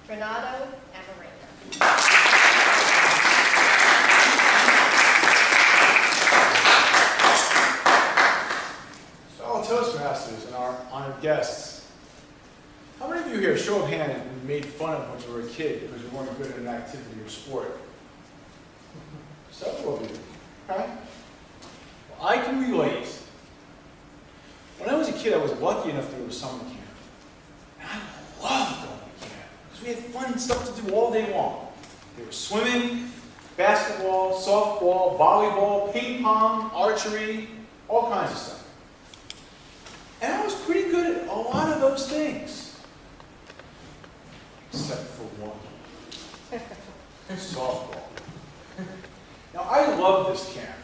Renato and Miranda. Fellow Toastmasters and our honored guests, how many of you here, show of hands, have been made fun of when you were a kid because you weren't good at an activity or sport? Several of you. Okay? Well, I can relate. When I was a kid, I was lucky enough to go to summer camp. And I loved going to camp because we had fun stuff to do all day long. There was swimming, basketball, softball, volleyball, ping pong, archery, all kinds of stuff. And I was pretty good at a lot of those things. Except for one. Softball. Now, I love this camp.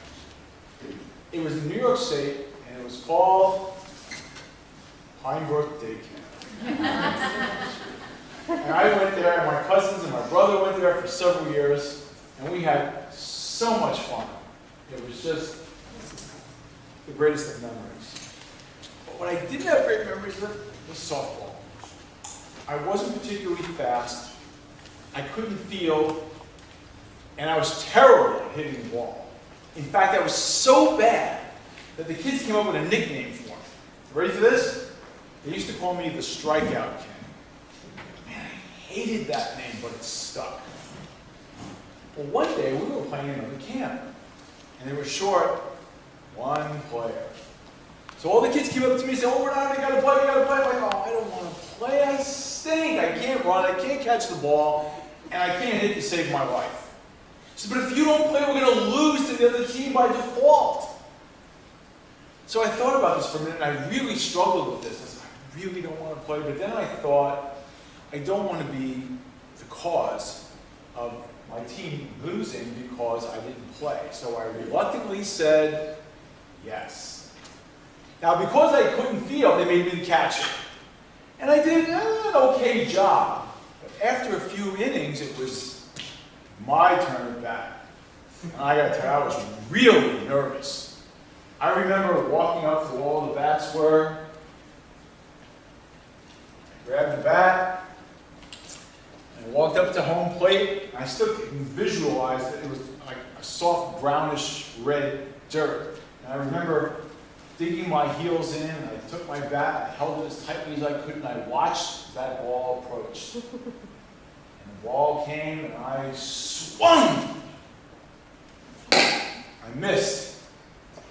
It was in New York State, and it was called Pine Brook Day Camp. And I went there, and my cousins and my brother went there for several years, and we had so much fun. It was just the greatest of memories. But what I didn't have great memories with was softball. I wasn't particularly fast, I couldn't field, and I was terrible at hitting the ball. In fact, I was so bad that the kids came up with a nickname for me. Ready for this? They used to call me the Strikeout King. Man, I hated that name, but it stuck. Well, one day we were playing another camp, and they were short one player. So all the kids came up to me and said, "Oh, Renato, you gotta play, you gotta play." I'm like, "Oh, I don't want to play. I stink. I can't run, I can't catch the ball, and I can't hit to save my life." So, but if you don't play, we're going to lose to the other team by default. So I thought about this for a minute, and I really struggled with this. I said, I really don't want to play. But then I thought, I don't want to be the cause of my team losing because I didn't play. So I reluctantly said yes. Now, because I couldn't field, they made me the catcher. And I did an okay job. But after a few innings, it was my turn at bat. And I got to tell you, I was really nervous. I remember walking up to where all the bats were. I grabbed the bat. And I walked up to home plate. I still can visualize that it was like a soft brownish red dirt. And I remember digging my heels in. And I took my bat. I held it as tightly as I could. And I watched as that ball approached. The ball came and I swung. I missed.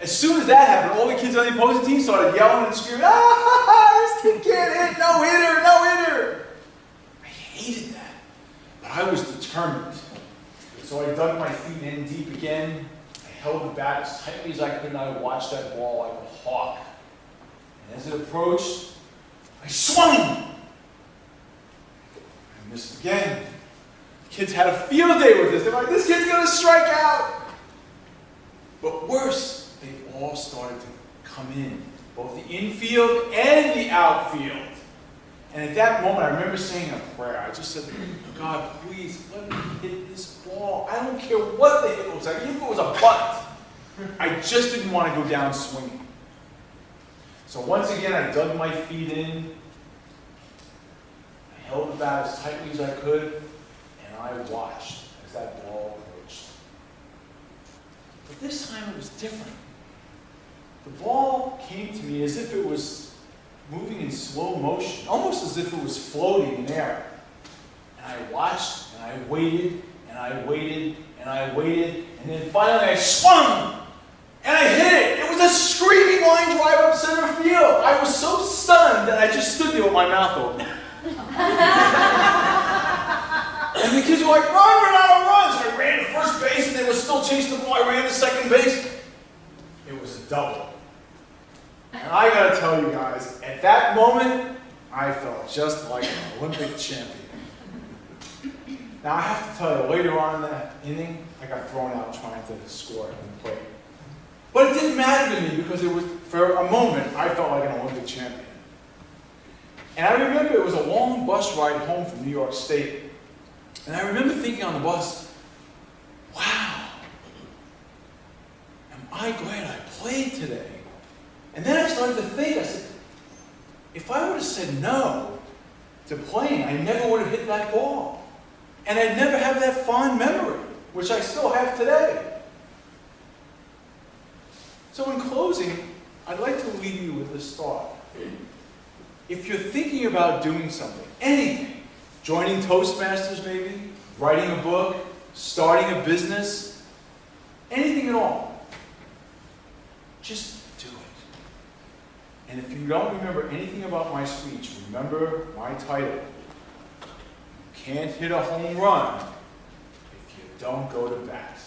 As soon as that happened, all the kids on the opposing team started yelling and screaming, "Ah, this kid can't hit, no hitter, no hitter." I hated that, but I was determined. So I dug my feet in deep again. I held the bat as tightly as I could and I watched that ball like a hawk. And as it approached, I swung. I missed again. Kids had a field day with this. They're like, "This kid's going to strike out." But worse, they all started to come in, both the infield and the outfield. And at that moment, I remember saying a prayer. I just said, "God, please let me hit this ball. I don't care what the hit looks like, even if it was a bunt." I just didn't want to go down swinging. So once again, I dug my feet in. I held the bat as tightly as I could. And I watched as that ball approached. But this time it was different. The ball came to me as if it was moving in slow motion, almost as if it was floating in air. And I watched, and I waited, and I waited, and I waited, and then finally I swung, and I hit it. It was a screaming line drive up center field. I was so stunned that I just stood there with my mouth open. And the kids were like, "Run, Renato, run!" So I ran to first base, and they were still chasing the ball. I ran to second base. It was a double. And I gotta tell you guys, at that moment, I felt just like an Olympic champion. Now I have to tell you, later on in that inning, I got thrown out trying to score on the plate. But it didn't matter to me because it was, for a moment, I felt like an Olympic champion. And I remember it was a long bus ride home from New York State. And I remember thinking on the bus, "Wow, am I glad I played today?" And then I started to think, I said, if I would have said no to to playing, I never would have hit that ball. And I'd never have that fond memory, which I still have today. So in closing, I'd like to leave you with this thought. If you're thinking about doing something, anything, joining Toastmasters maybe, writing a book, starting a business, anything at all, just do it. And if you don't remember anything about my speech, remember my title. You can't hit a home run if you don't go to bat.